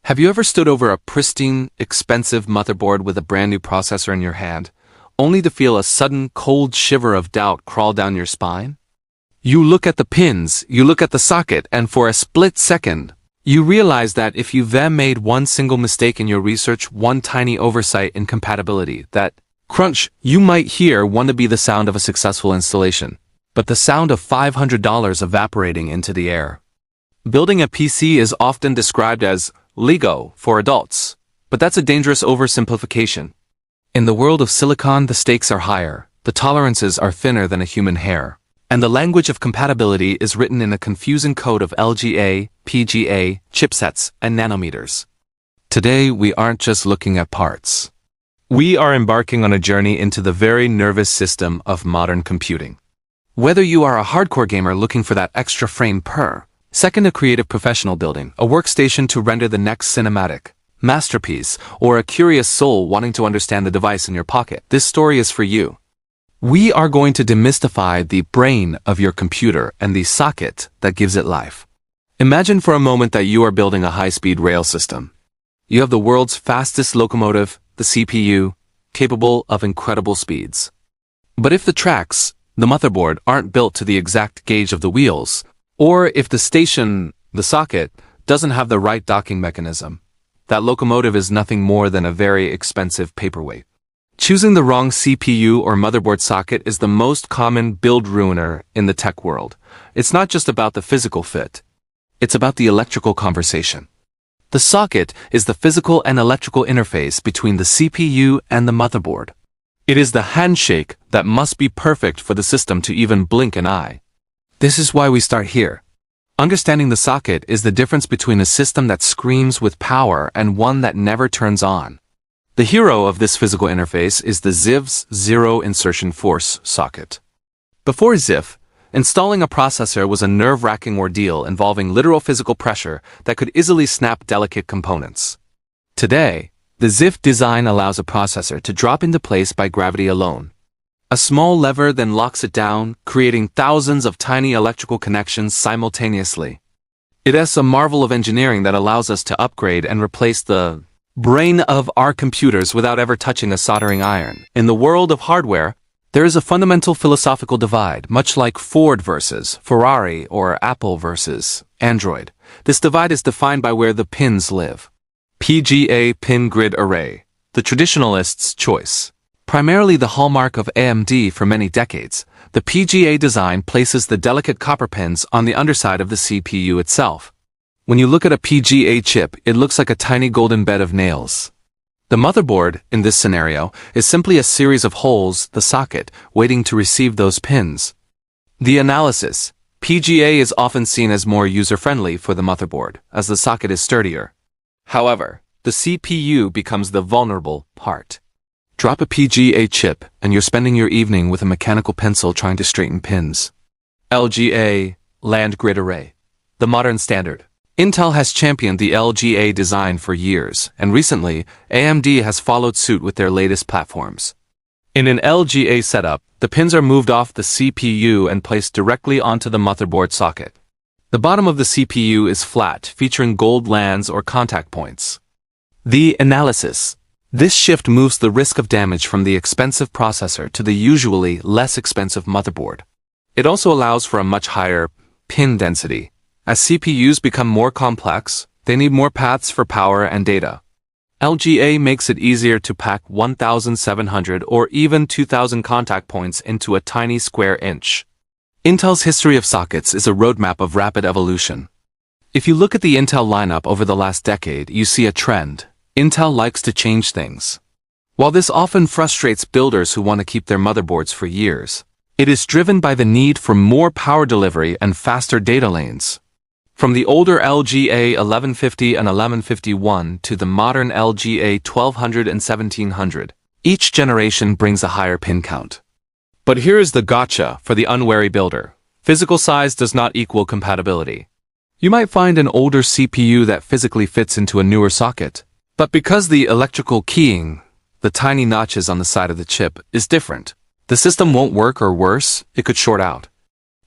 Have you ever stood over a pristine, expensive motherboard with a brand new processor in your hand, only to feel a sudden cold shiver of doubt crawl down your spine? You look at the pins, you look at the socket, and for a split second, you realize that if you then made one single mistake in your research, one tiny oversight in compatibility, that crunch you might hear wouldn't be the sound of a successful installation, but the sound of $500 evaporating into the air. Building a PC is often described as Lego for adults, but that's a dangerous oversimplification. In the world of silicon, the stakes are higher, the tolerances are thinner than a human hair, and the language of compatibility is written in a confusing code of LGA, PGA, chipsets, and nanometers. Today, we aren't just looking at parts. We are embarking on a journey into the very nervous system of modern computing. Whether you are a hardcore gamer looking for that extra frame per second, a creative professional building a workstation to render the next cinematic masterpiece, or a curious soul wanting to understand the device in your pocket, this story is for you. We are going to demystify the brain of your computer and the socket that gives it life. Imagine for a moment that you are building a high-speed rail system. You have the world's fastest locomotive, the CPU, capable of incredible speeds. But if the tracks, the motherboard, aren't built to the exact gauge of the wheels, or if the station, the socket, doesn't have the right docking mechanism, that locomotive is nothing more than a very expensive paperweight. Choosing the wrong CPU or motherboard socket is the most common build ruiner in the tech world. It's not just about the physical fit. It's about the electrical conversation. The socket is the physical and electrical interface between the CPU and the motherboard. It is the handshake that must be perfect for the system to even blink an eye. This is why we start here. Understanding the socket is the difference between a system that screams with power and one that never turns on. The hero of this physical interface is the ZIF's Zero Insertion Force socket. Before ZIF, installing a processor was a nerve-wracking ordeal involving literal physical pressure that could easily snap delicate components. Today, the ZIF design allows a processor to drop into place by gravity alone. A small lever then locks it down, creating thousands of tiny electrical connections simultaneously. It is a marvel of engineering that allows us to upgrade and replace the brain of our computers without ever touching a soldering iron. In the world of hardware, there is a fundamental philosophical divide, much like Ford versus Ferrari or Apple versus Android. This divide is defined by where the pins live. PGA pin grid array, the traditionalist's choice. Primarily the hallmark of AMD for many decades, the PGA design places the delicate copper pins on the underside of the CPU itself. When you look at a PGA chip, it looks like a tiny golden bed of nails. The motherboard, in this scenario, is simply a series of holes, the socket, waiting to receive those pins. The analysis. PGA is often seen as more user-friendly for the motherboard, as the socket is sturdier. However, the CPU becomes the vulnerable part. Drop a PGA chip, and you're spending your evening with a mechanical pencil trying to straighten pins. LGA, Land Grid Array. The modern standard. Intel has championed the LGA design for years, and recently, AMD has followed suit with their latest platforms. In an LGA setup, the pins are moved off the CPU and placed directly onto the motherboard socket. The bottom of the CPU is flat, featuring gold lands or contact points. The analysis. This shift moves the risk of damage from the expensive processor to the usually less expensive motherboard. It also allows for a much higher pin density. As CPUs become more complex, they need more paths for power and data. LGA makes it easier to pack 1,700 or even 2,000 contact points into a tiny square inch. Intel's history of sockets is a roadmap of rapid evolution. If you look at the Intel lineup over the last decade, you see a trend. Intel likes to change things. While this often frustrates builders who want to keep their motherboards for years, it is driven by the need for more power delivery and faster data lanes. From the older LGA 1150 and 1151 to the modern LGA 1200 and 1700, each generation brings a higher pin count. But here is the gotcha for the unwary builder. Physical size does not equal compatibility. You might find an older CPU that physically fits into a newer socket. But because the electrical keying, the tiny notches on the side of the chip, is different, the system won't work, or worse, it could short out.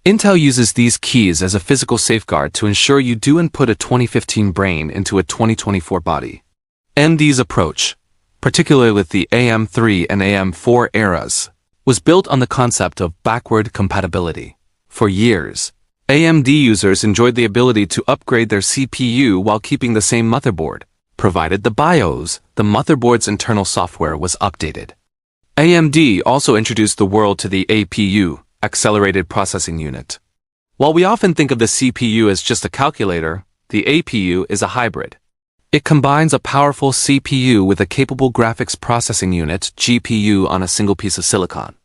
Intel uses these keys as a physical safeguard to ensure you do input a 2015 brain into a 2024 body. AMD's approach, particularly with the AM3 and AM4 eras, was built on the concept of backward compatibility. For years, AMD users enjoyed the ability to upgrade their CPU while keeping the same motherboard, provided the BIOS, the motherboard's internal software, was updated. AMD also introduced the world to the APU, Accelerated Processing Unit. While we often think of the CPU as just a calculator, the APU is a hybrid. It combines a powerful CPU with a capable graphics processing unit, GPU, on a single piece of silicon.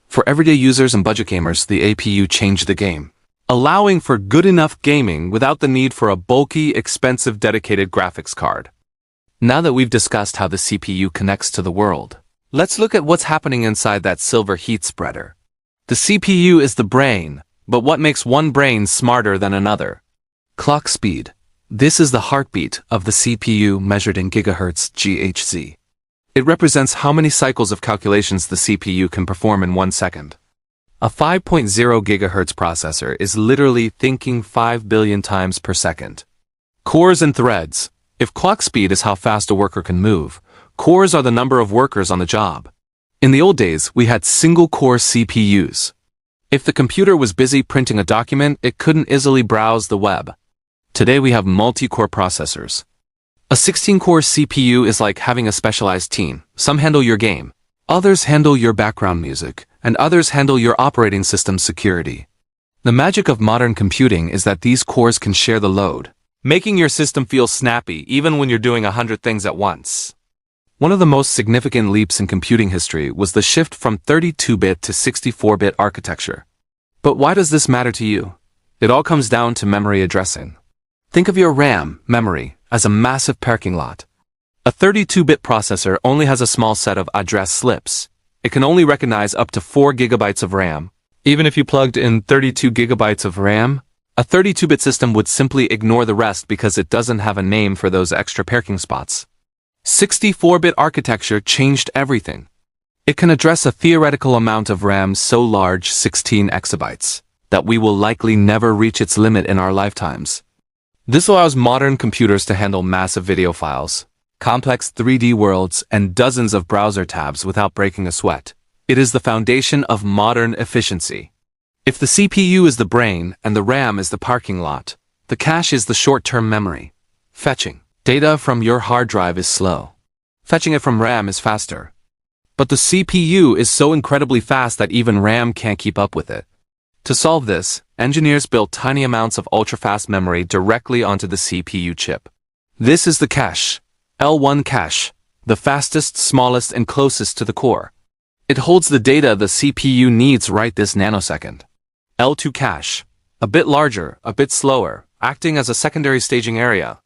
For everyday users and budget gamers, the APU changed the game, allowing for good enough gaming without the need for a bulky, expensive dedicated graphics card. Now that we've discussed how the CPU connects to the world, let's look at what's happening inside that silver heat spreader. The CPU is the brain, but what makes one brain smarter than another? Clock speed. This is the heartbeat of the CPU measured in gigahertz (GHz). It represents how many cycles of calculations the CPU can perform in 1 second. A 5.0 GHz processor is literally thinking 5 billion times per second. Cores and threads. If clock speed is how fast a worker can move, cores are the number of workers on the job. In the old days, we had single-core CPUs. If the computer was busy printing a document, it couldn't easily browse the web. Today we have multi-core processors. A 16-core CPU is like having a specialized team. Some handle your game, others handle your background music, and others handle your operating system security. The magic of modern computing is that these cores can share the load, making your system feel snappy even when you're doing 100 things at once. One of the most significant leaps in computing history was the shift from 32-bit to 64-bit architecture. But why does this matter to you? It all comes down to memory addressing. Think of your RAM, memory, as a massive parking lot. A 32-bit processor only has a small set of address slips. It can only recognize up to 4 gigabytes of RAM. Even if you plugged in 32 gigabytes of RAM, a 32-bit system would simply ignore the rest because it doesn't have a name for those extra parking spots. 64-bit architecture changed everything. It can address a theoretical amount of RAM so large, 16 exabytes, that we will likely never reach its limit in our lifetimes. This allows modern computers to handle massive video files, complex 3D worlds, and dozens of browser tabs without breaking a sweat. It is the foundation of modern efficiency. If the CPU is the brain and the RAM is the parking lot, the cache is the short-term memory. Fetching data from your hard drive is slow. Fetching it from RAM is faster. But the CPU is so incredibly fast that even RAM can't keep up with it. To solve this, engineers built tiny amounts of ultra-fast memory directly onto the CPU chip. This is the cache, L1 cache, the fastest, smallest, and closest to the core. It holds the data the CPU needs right this nanosecond. L2 cache, a bit larger, a bit slower, acting as a secondary staging area.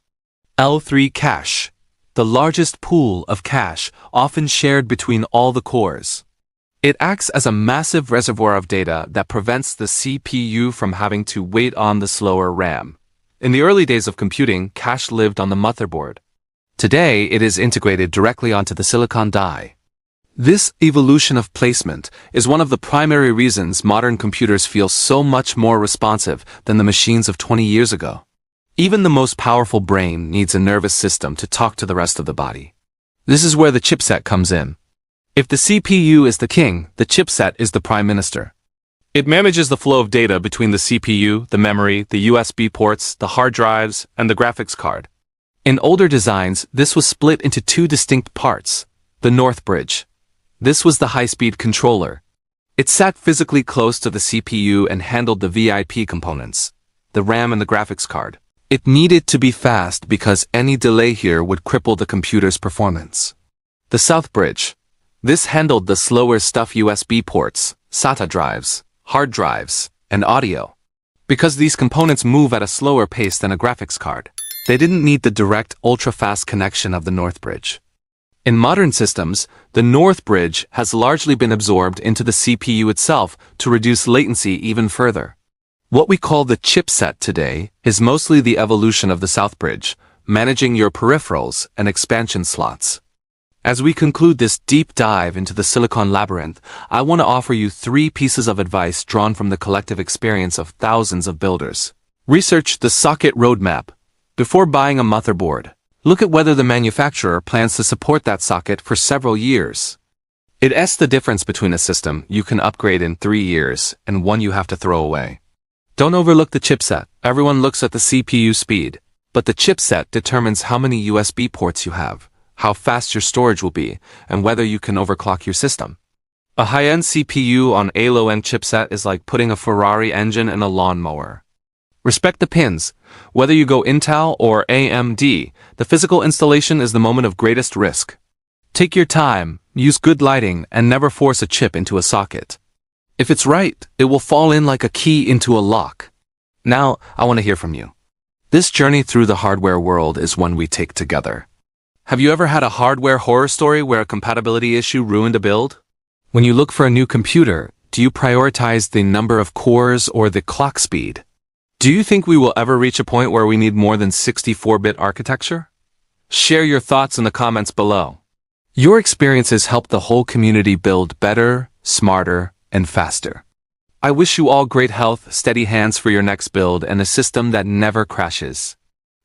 L3 cache, the largest pool of cache, often shared between all the cores. It acts as a massive reservoir of data that prevents the CPU from having to wait on the slower RAM. In the early days of computing, cache lived on the motherboard. Today, it is integrated directly onto the silicon die. This evolution of placement is one of the primary reasons modern computers feel so much more responsive than the machines of 20 years ago. Even the most powerful brain needs a nervous system to talk to the rest of the body. This is where the chipset comes in. If the CPU is the king, the chipset is the prime minister. It manages the flow of data between the CPU, the memory, the USB ports, the hard drives, and the graphics card. In older designs, this was split into two distinct parts. The North Bridge. This was the high-speed controller. It sat physically close to the CPU and handled the VIP components, the RAM and the graphics card. It needed to be fast because any delay here would cripple the computer's performance. The South Bridge. This handled the slower stuff: USB ports, SATA drives, hard drives, and audio. Because these components move at a slower pace than a graphics card, they didn't need the direct, ultra-fast connection of the North Bridge. In modern systems, the North Bridge has largely been absorbed into the CPU itself to reduce latency even further. What we call the chipset today is mostly the evolution of the South Bridge, managing your peripherals and expansion slots. As we conclude this deep dive into the silicon labyrinth, I want to offer you 3 pieces of advice drawn from the collective experience of thousands of builders. Research the socket roadmap. Before buying a motherboard, look at whether the manufacturer plans to support that socket for several years. It's the difference between a system you can upgrade in 3 years and one you have to throw away. Don't overlook the chipset. Everyone looks at the CPU speed, but the chipset determines how many USB ports you have, how fast your storage will be, and whether you can overclock your system. A high-end CPU on a low-end chipset is like putting a Ferrari engine in a lawnmower. Respect the pins. Whether you go Intel or AMD, the physical installation is the moment of greatest risk. Take your time, use good lighting, and never force a chip into a socket. If it's right, it will fall in like a key into a lock. Now, I want to hear from you. This journey through the hardware world is one we take together. Have you ever had a hardware horror story where a compatibility issue ruined a build? When you look for a new computer, do you prioritize the number of cores or the clock speed? Do you think we will ever reach a point where we need more than 64-bit architecture? Share your thoughts in the comments below. Your experiences help the whole community build better, smarter, and faster. I wish you all great health, steady hands for your next build, and a system that never crashes.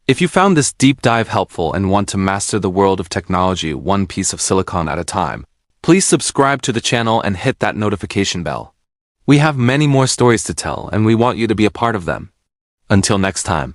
If you found this deep dive helpful and want to master the world of technology one piece of silicon at a time, please subscribe to the channel and hit that notification bell. We have many more stories to tell, and we want you to be a part of them. Until next time.